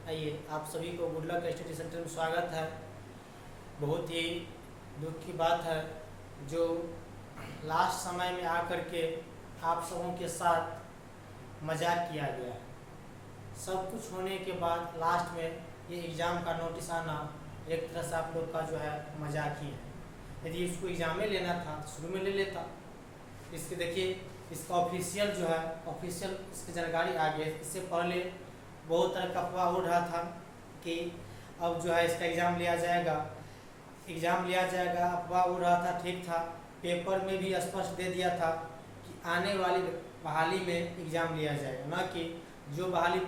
आइए आप सभी को गुड लक स्टडी सेंटर में स्वागत है। बहुत ही दुख की बात है जो लास्ट समय में आकर के आप सबों के साथ मजाक किया गया है। सब कुछ होने के बाद लास्ट में ये एग्ज़ाम का नोटिस आना एक तरह से आप लोग का जो है मजाक ही है। यदि इसको एग्ज़ाम में लेना था तो शुरू में ले लेता। इसके देखिए इसका ऑफिशियल जो है ऑफिशियल इसकी जानकारी आ गई। इससे पहले बहुत तरह का अफवाह उड़ रहा था कि अब जो है इसका एग्ज़ाम लिया जाएगा, अफवाह उड़ रहा था, ठीक था। पेपर में भी स्पष्ट दे दिया था कि आने वाली बहाली में एग्ज़ाम लिया जाएगा, न कि जो बहाली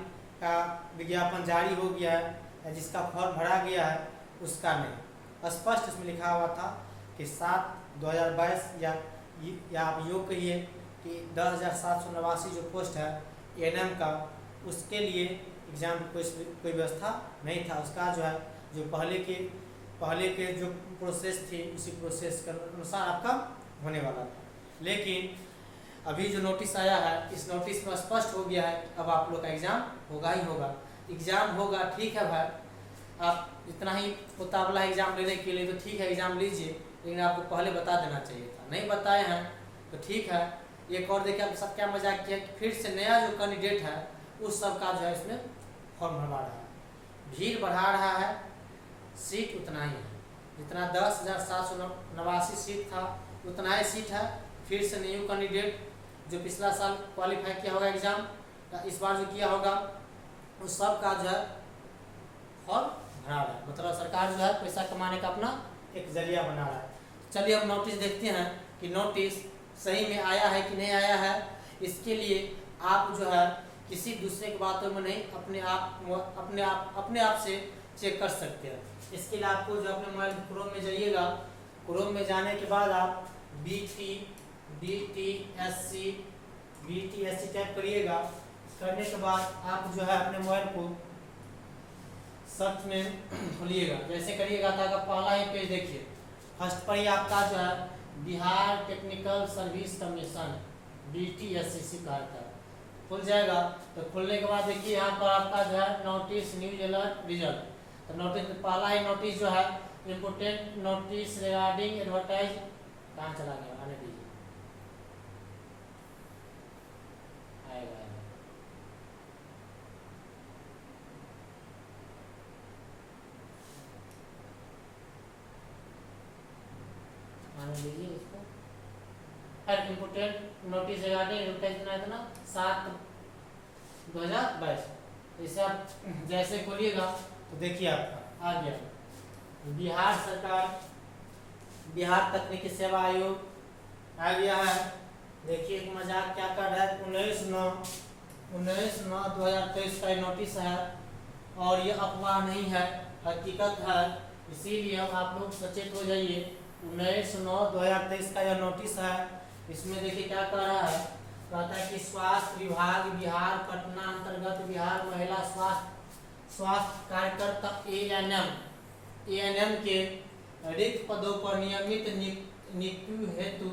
का विज्ञापन जारी हो गया है या जिसका फॉर्म भरा गया है उसका नहीं। स्पष्ट इसमें लिखा हुआ था कि 7/2022 या आप योग कहिए कि 10,789 जो पोस्ट है एएनएम का, उसके लिए एग्ज़ाम की कोई व्यवस्था नहीं था। उसका जो है जो पहले के जो प्रोसेस थी उसी प्रोसेस के अनुसार आपका होने वाला था। लेकिन अभी जो नोटिस आया है इस नोटिस में स्पष्ट हो गया है अब आप लोग का एग्ज़ाम होगा ही होगा। एग्ज़ाम होगा, ठीक है भाई, आप इतना ही मुताबला एग्ज़ाम लेने के लिए तो ठीक है एग्ज़ाम लीजिए, लेकिन आपको पहले बता देना चाहिए था। नहीं बताए हैं तो ठीक है। एक और देखिए आप सब क्या मजाक किया कि फिर से नया जो कैंडिडेट है उस सब का जो है इसमें फॉर्म भरवा रहा है, भीड़ बढ़ा रहा है। सीट उतना ही है जितना 10,789 सीट था उतना ही सीट है। फिर से न्यू कैंडिडेट जो पिछला साल क्वालिफाई किया होगा एग्ज़ाम, इस बार जो किया होगा उस सब का जो है फॉर्म भरा रहा है। मतलब सरकार जो है पैसा कमाने का अपना एक जरिया बना रहा है। चलिए अब नोटिस देखते हैं कि नोटिस सही में आया है कि नहीं आया है। इसके लिए आप जो है किसी दूसरे की बातों में नहीं अपने आप से चेक कर सकते हैं। इसके लिए आपको जो अपने मोबाइल क्रोम में जाइएगा, क्रोम में जाने के बाद आप BTSC टाइप करिएगा। करने के बाद आप जो है अपने मोबाइल को सर्च में खोलिएगा। जैसे करिएगा तो आपका पहला ही पेज देखिए, फर्स्ट पर ही आपका जो है Bihar technical service commission BTSC का आता है, खुल जाएगा। तो खुलने के बाद देखिए यहाँ पर आपका जो है नोटिस न्यूज अलर्ट रिजल्ट। तो नोटिस पहला ही नोटिस जो है इम्पोर्टेंट नोटिस रिगार्डिंग एडवर्टाइज, कहाँ चला गया, आने दीजिए, आएगा आने दीजिए इसको। इम्पोर्टेंट नोटिस रिगार्डिंग एडवर्टाइज इतना 7/2022। इसे आप जैसे खोलिएगा तो देखिए आपका आ गया बिहार सरकार, बिहार तकनीकी सेवा आयोग आ गया है। देखिए एक मजाक क्या कर रहा है, 19/9/2023 का नोटिस है और ये अफवाह नहीं है, हकीकत है। इसीलिए अब आप लोग सचेत हो जाइए। 19/9/2023 का यह नोटिस है। इसमें देखिए क्या कह रहा है, कहता है कि स्वास्थ्य विभाग बिहार पटना अंतर्गत बिहार महिला स्वास्थ्य कार्यकर्ता एएनएम के रिक्त पदों पर नियमित नियुक्ति हेतु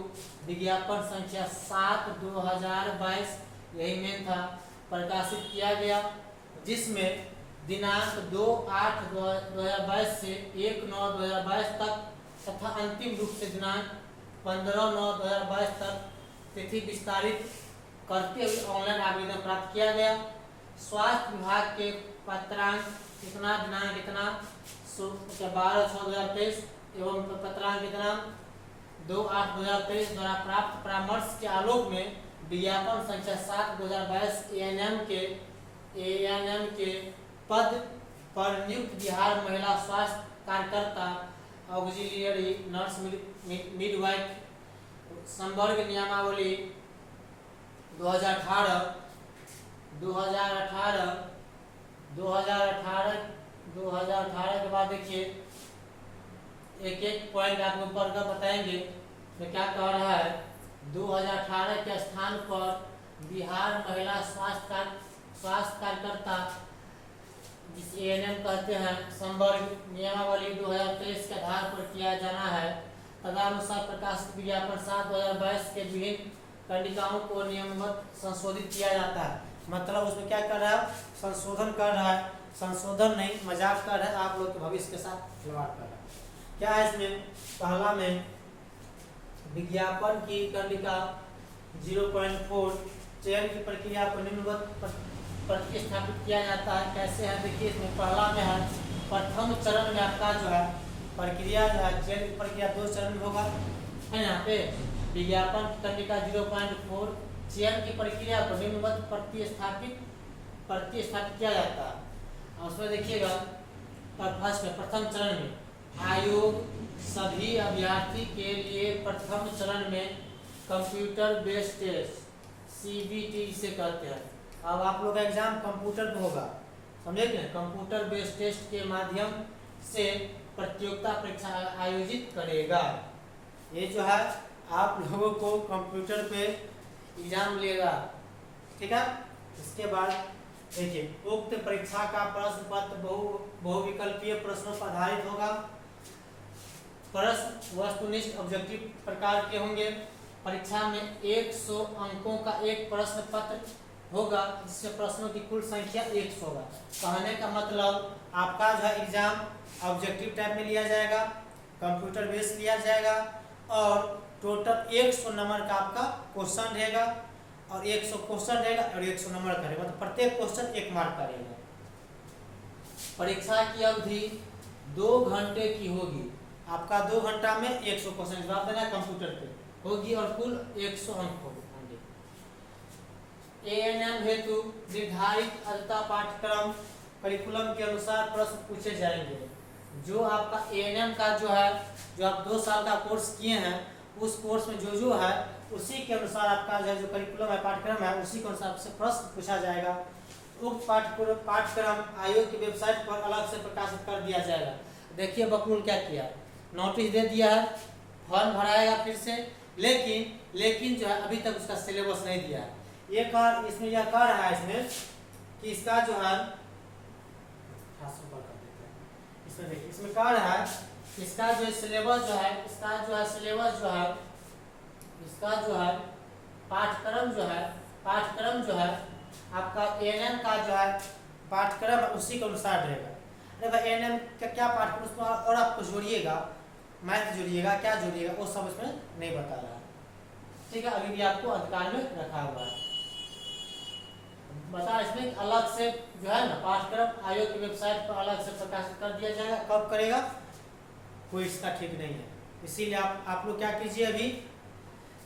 विज्ञापन संख्या 7/2022 यही मेन था प्रकाशित किया गया, जिसमें दिनांक 2/8/2022 से 1/9/2022 तक तथा अंतिम रूप से दिनांक 15/9/2022 तक तिथि विस्तारित करते हुए ऑनलाइन आवेदन प्राप्त किया गया। स्वास्थ्य विभाग के पत्रांक कितना दिनांक इतना 12/6/2023 एवं पत्रांक कितना 2/8/2023 द्वारा प्राप्त परामर्श के आलोक में विज्ञापन संख्या 7/2022 एएनएम के पद पर नियुक्त बिहार महिला स्वास्थ्य कार्यकर्ता ऑक्सिलियरी नर्स मिडवाइफ संवर्ग नियमावली 2018 के बाद देखिए एक एक पॉइंट आपको ऊपर का बताएंगे। तो क्या कह रहा है, 2018 के स्थान पर बिहार महिला स्वास्थ्य कार्यकर्ता जिसे एएनएम कहते हैं संवर्ग नियमावली 2023 के आधार पर किया जाना है। तदनुसार प्रकाशित विज्ञापन 7/2022 के विभिन्न कंडिकाओं को नियमवत संशोधित किया जाता है। मतलब उसमें क्या कर रहा है, संशोधन कर रहा है। संशोधन नहीं, मजाक कर रहा है, आप लोग के भविष्य के साथ खिलवाड़ कर रहा है। क्या है इसमें, पहला में विज्ञापन की कंडिका 0.4 चयन की प्रक्रिया को निम्नवत प्रतिस्थापित किया जाता है। कैसे है देखिए, इसमें पहला में है प्रथम चरण में आपका जो है प्रक्रिया जो है चयन की प्रक्रिया 2 चरण में होगा, है यहाँ पे विज्ञापन की कंडिका 0.4 चयन की प्रक्रिया को निम्नवत प्रतिस्थापित किया जाता है। और उसमें देखिएगा फर्स्ट में प्रथम चरण में आयोग सभी अभ्यर्थी के लिए प्रथम चरण में कंप्यूटर बेस्ड टेस्ट CBT से कहते हैं। अब आप लोग का एग्जाम कंप्यूटर पे होगा, समझे कि कंप्यूटर बेस्ड टेस्ट के माध्यम से प्रतियोगिता परीक्षा आयोजित करेगा। ये जो है आप लोगों को कंप्यूटर पे एग्जाम लेगा, ठीक है। इसके बाद देखिए, उक्त परीक्षा का प्रश्न पत्र बहुविकल्पीय प्रश्नों पर आधारित होगा। प्रश्न वस्तुनिष्ठ ऑब्जेक्टिव प्रकार के होंगे। परीक्षा में 100 अंकों का एक प्रश्न पत्र होगा, जिसमें प्रश्नों की कुल संख्या 100 होगा। कहने का मतलब आपका जो है एग्जाम ऑब्जेक्टिव टाइप में लिया जाएगा, कंप्यूटर बेस्ड लिया जाएगा और टोटल 100 नंबर का आपका क्वेश्चन रहेगा और 100 क्वेश्चन रहेगा और 100 नंबर का रहेगा, मतलब प्रत्येक क्वेश्चन 1 मार्क का रहेगा। परीक्षा की अवधि 2 घंटे की होगी। आपका 2 घंटा में 100 क्वेश्चन जवाब देना कंप्यूटर पे होगी और कुल 100 अंक होंगे। ANM हेतु निर्धारित अर्हता पाठ्यक्रम करिकुलम के अनुसार प्रश्न पूछे जाएंगे। जो आपका ANM का जो है, जो आप 2 साल का कोर्स किए हैं, उस कोर्स में जो है उसी के अनुसार आपका जो करिकुलम है, पाठ्यक्रम है, उसी के अनुसार आपसे प्रश्न पूछा जाएगा। उक्त पाठ्यक्रम आयोग की वेबसाइट पर अलग से प्रकाशित कर दिया जाएगा। देखिए बकरूल क्या किया, नोटिस दे दिया है, फॉर्म भराएगा फिर से, लेकिन जो है अभी तक उसका सिलेबस नहीं दिया है। ये कार इसमें यह कह रहा है इसमें कि इसका जो है इसमें देखिए, इसमें कह रहा है इसका जो सिलेबस जो है, इसका जो है सिलेबस जो है, इसका जो है पाठ्यक्रम जो है आपका ANM का जो है पाठ्यक्रम उसी के अनुसार रहेगा। अरे भाई ANM का क्या पाठ्यक्रम, उसमें और आपको जोड़िएगा, मैथ जोड़िएगा, क्या जोड़िएगा वो सब इसमें नहीं बता रहा है, ठीक है। अभी भी आपको अधिकार में रखा हुआ है। बता इसमें अलग से जो है ना पाठ्यक्रम आयोग की वेबसाइट पर अलग से प्रकाशित कर दिया जाएगा। कब करेगा कोई इसका ठीक नहीं है, इसीलिए आप लोग क्या कीजिए, अभी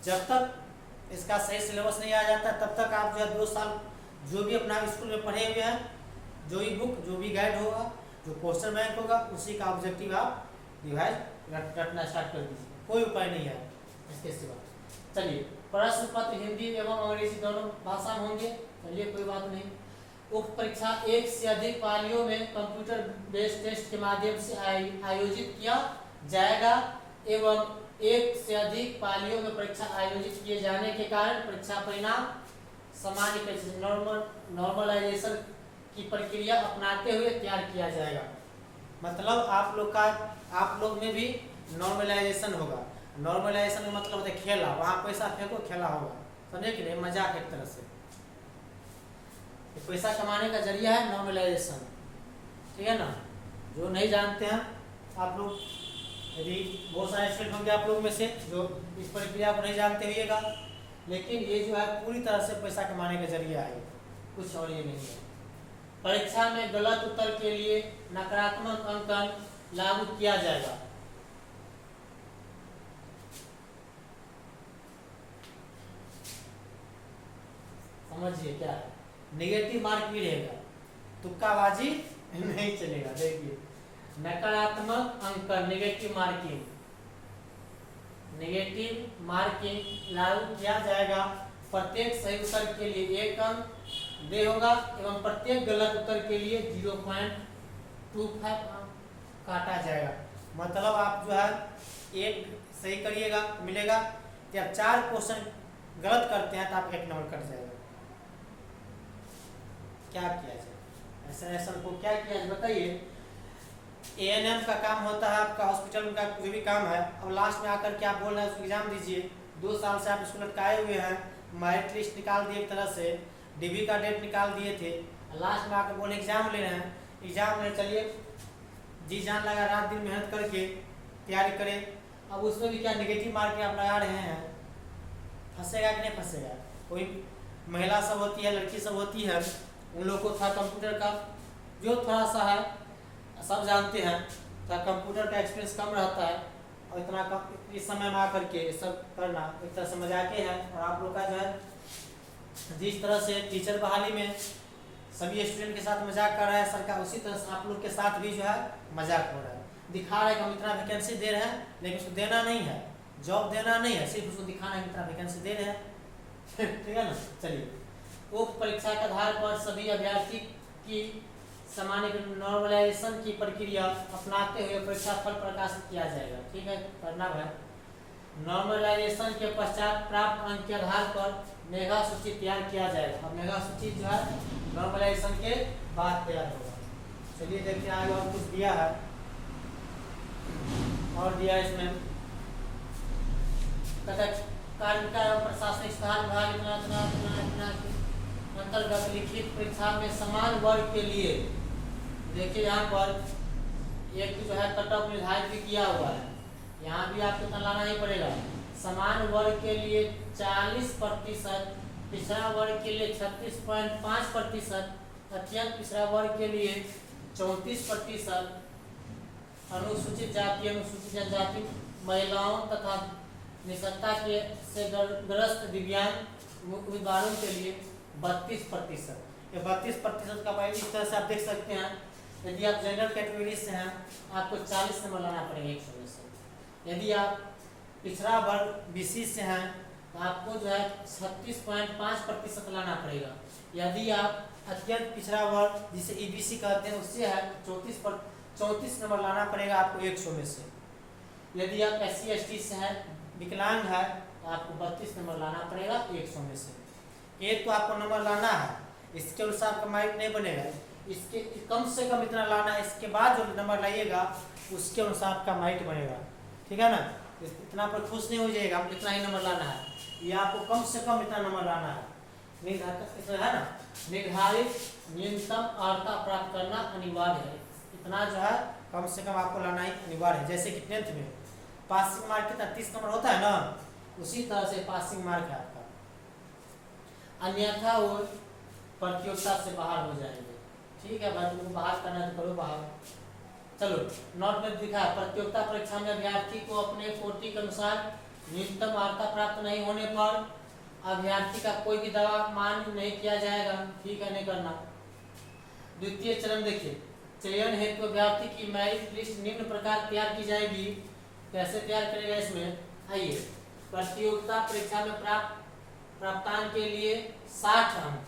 जब तक इसका सही सिलेबस नहीं आ जाता तब तक आप जो है 2 साल जो भी अपना स्कूल में पढ़े हुए हैं, जो भी बुक, जो भी गाइड होगा, जो क्वेश्चन बैंक होगा, उसी का ऑब्जेक्टिव आप रिवाइज रटना स्टार्ट कर दीजिए, कोई उपाय नहीं है इसके सिवा। चलिए, प्रश्न पत्र हिंदी एवं अंग्रेजी दोनों भाषा में होंगे, चलिए कोई बात नहीं। उक्त परीक्षा 1 से अधिक पालियों में कंप्यूटर बेस्ड टेस्ट के माध्यम से आयोजित किया जाएगा एवं 1 से अधिक पालियों में परीक्षा आयोजित किए जाने के कारण परीक्षा परिणाम सामान्य नॉर्मलाइजेशन की प्रक्रिया अपनाते हुए तैयार किया जाएगा। मतलब आप लोग में भी नॉर्मलाइजेशन होगा। नॉर्मलाइजेशन का मतलब होता है खेला, वहाँ पैसा फेंको खेला होगा, समझे कि नहीं, मजाक एक तरह से। पैसा कमाने का जरिया है नॉर्मलाइजेशन, ठीक है ना। जो नहीं जानते हैं आप लोग, यदि बहुत सारे स्टूडेंट होंगे आप लोग में से जो इस प्रक्रिया को नहीं जानते होइएगा, लेकिन ये जो है पूरी तरह से पैसा कमाने का जरिया है, कुछ और ये नहीं है। परीक्षा में गलत उत्तर के लिए नकारात्मक अंकन लागू किया जाएगा। समझिए क्या है, नेगेटिव मार्क भी रहेगा, तुक्काबाजी नहीं चलेगा। देखिए, नकारात्मक अंकन नेगेटिव मार्किंग लागू किया जाएगा। प्रत्येक सही उत्तर के लिए 1 अंक दे होगा एवं प्रत्येक गलत उत्तर के लिए 0.25 अंक काटा जाएगा। मतलब आप जो है 1 सही करिएगा मिलेगा, जब 4 क्वेश्चन गलत करते हैं तो आप 1 नंबर कट जाएगा। क्या किया जाए, ऐसा को क्या किया जाए बताइए। ANM का काम होता है आपका हॉस्पिटल का जो भी काम है, अब लास्ट में आकर के आप बोल रहे हैं उसको एग्जाम दीजिए। 2 साल से आप स्कूल लटकाए हुए हैं, मेरिट लिस्ट निकाल दिए एक तरह से, DB का डेट निकाल दिए थे, लास्ट में आकर बोले एग्जाम ले रहे हैं। एग्जाम में चलिए जी जान लगा, रात दिन मेहनत करके तैयारी करें। अब उसमें भी क्या नेगेटिव मार्क आप लगा रहे हैं, फंसेगा कि नहीं फंसेगा। कोई महिला सब होती है, लड़की सब होती है, उन लोग को थोड़ा कंप्यूटर का जो थोड़ा सा है, सब जानते हैं, थोड़ा कंप्यूटर का एक्सपीरियंस कम रहता है, और इतना कम इस समय में आकर के सब करना एक तरह से मजाके है। और आप लोग का जो है जिस तरह से टीचर बहाली में सभी स्टूडेंट के साथ मजाक कर रहा है सरकार, उसी तरह से आप लोग के साथ भी जो है मजाक हो रहा है। दिखा रहा है कि हम इतना वैकेंसी दे रहे हैं, लेकिन उसको देना नहीं है, जॉब देना नहीं है, सिर्फ उसको दिखाना है इतना वैकेंसी दे रहे हैं। ठीक है ना। चलिए, उक्त परीक्षा के आधार पर सभी अभ्यर्थी की सामान्य नॉर्मलाइजेशन की प्रक्रिया अपनाते हुए परीक्षा फल प्रकाशित किया जाएगा। ठीक है, करना है। नॉर्मलाइजेशन के पश्चात प्राप्त अंक के आधार पर मेगा सूची तैयार किया जाएगा। अब मेगा सूची जो है नॉर्मलाइजेशन के बाद तैयार होगा। चलिए देखते हैं आगे और कुछ दिया है, और दिया इसमें कार्मिक एवं प्रशासनिक सुधार विभाग अंतर्गत लिखित परीक्षा में समान वर्ग के लिए देखिए यहाँ पर एक जो है कट ऑफ निर्धारित भी किया हुआ है। यहाँ भी आपको इतना लाना ही पड़ेगा। समान वर्ग के लिए 40%, पिछड़ा वर्ग के लिए 36.5%, अत्यंत पिछड़ा वर्ग के लिए 34%, अनुसूचित जाति अनुसूचित जनजाति महिलाओं तथा निःसत्ता के से ग्रस्त दिव्यांग उम्मीदवारों के लिए 32%। ये 32% का भाई इस तरह से आप देख सकते हैं। यदि आप जनरल कैटेगरी से हैं, आपको 40 नंबर लाना पड़ेगा 100 में से। यदि आप पिछड़ा वर्ग BC से हैं, तो आपको जो है 36.5% लाना पड़ेगा। यदि आप अत्यंत पिछड़ा वर्ग जिसे EBC कहते हैं उससे है, 34 नंबर लाना पड़ेगा आपको 100 में से। यदि आप SC ST से हैं, विकलांग है, तो आपको 32 नंबर लाना पड़ेगा 100 में से। एक तो आपको नंबर लाना है, इसके अनुसार आपका मार्क नहीं बनेगा, इसके कम से कम इतना लाना है, इसके बाद जो नंबर लाइएगा उसके अनुसार आपका मार्क बनेगा। ठीक है ना। इतना पर खुश नहीं हो जाएगा, आपको इतना ही नंबर लाना है, ये आपको कम से कम इतना नंबर लाना है। निर्धारित है ना, निर्धारित न्यूनतम अर्हता प्राप्त करना अनिवार्य है। इतना जो है कम से कम आपको लाना ही अनिवार्य है। जैसे कि 10th में पासिंग मार्क कितना 30 नंबर होता है ना, उसी तरह से पासिंग मार्क है आपका, अन्यथा वो प्रतियोगिता से बाहर हो जाएंगे। ठीक है भाई, तुमको बाहर करना है तो करो बाहर। चलो, नोट में दिखा है, प्रतियोगिता परीक्षा में अभ्यर्थी को अपने कोटि के अनुसार न्यूनतम अर्हता प्राप्त नहीं होने पर अभ्यर्थी का कोई भी दवा मान्य नहीं किया जाएगा। ठीक है, नहीं करना। द्वितीय चरण देखिए, चयन हेतु अभ्यर्थी की मेरिट लिस्ट निम्न प्रकार तैयार की जाएगी। कैसे तैयार करेगा इसमें, आइए। प्रतियोगिता परीक्षा में प्राप्तांक के लिए 60 अंक,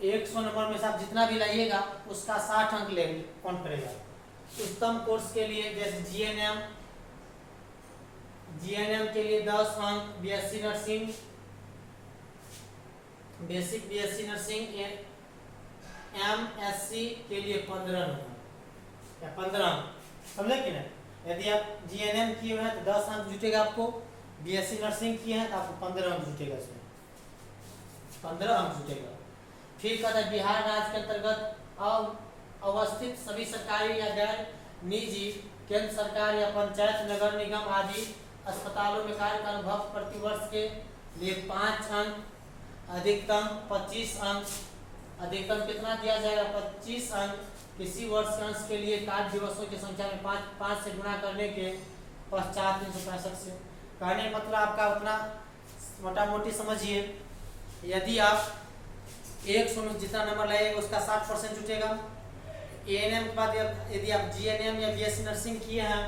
100 नंबर में से आप जितना भी लाइएगा उसका 60 अंक ले कौन करेगा। उत्तम कोर्स के लिए जैसे GNM के लिए 10 अंक, BSc nursing, basic BSc nursing, MSc के लिए 15 नंबर या 15 अंक, समझे कि नहीं। यदि आप GNM किए हैं तो 10 अंक जुटेगा आपको, BSc नर्सिंग किए हैं तो आपको 15 अंक जुटेगा, इसमें 15 अंक जुटेगा। फिर कहता है बिहार राज्य के अंतर्गत अवस्थित सभी सरकारी या गैर निजी केंद्र सरकार या पंचायत नगर निगम आदि अस्पतालों में कार्य का अनुभव प्रतिवर्ष के लिए 5 अंक, अधिकतम 25 अंक। अधिकतम कितना दिया जाएगा, 25 अंक। किसी वर्ष के अंश के लिए कार्य दिवसों की संख्या में 5 से गुणा करने के पश्चात 365 से। कहने मतलब आपका उतना मोटा मोटी समझिए, यदि आप 100 में जितना नंबर लाइएगा उसका 60% जुटेगा। ANM के बाद यदि आप GNM या BSc नर्सिंग किए हैं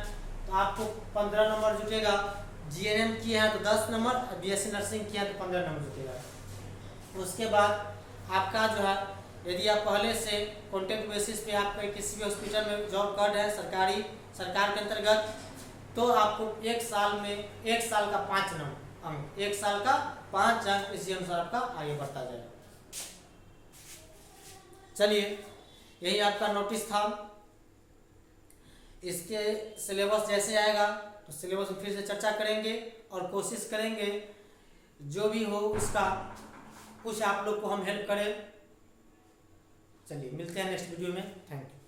तो आपको 15 नंबर जुटेगा। GNM किए हैं तो 10 नंबर, BSc नर्सिंग किए हैं तो 15 नंबर जुटेगा। उसके बाद आपका जो है, यदि आप पहले से कॉन्ट्रैक्ट बेसिस पे आप किसी भी हॉस्पिटल में जॉब कर रहे हैं सरकार के अंतर्गत, तो आपको 1 साल का 5 अंक, 1 साल का 5 अंक, इसी अनुसार आपका आगे बढ़ता जाएगा। चलिए, यही आपका नोटिस था। इसके सिलेबस जैसे आएगा तो सिलेबस में फिर से चर्चा करेंगे और कोशिश करेंगे जो भी हो उसका कुछ आप लोग को हम हेल्प करें। चलिए मिलते हैं नेक्स्ट वीडियो में। Thank you.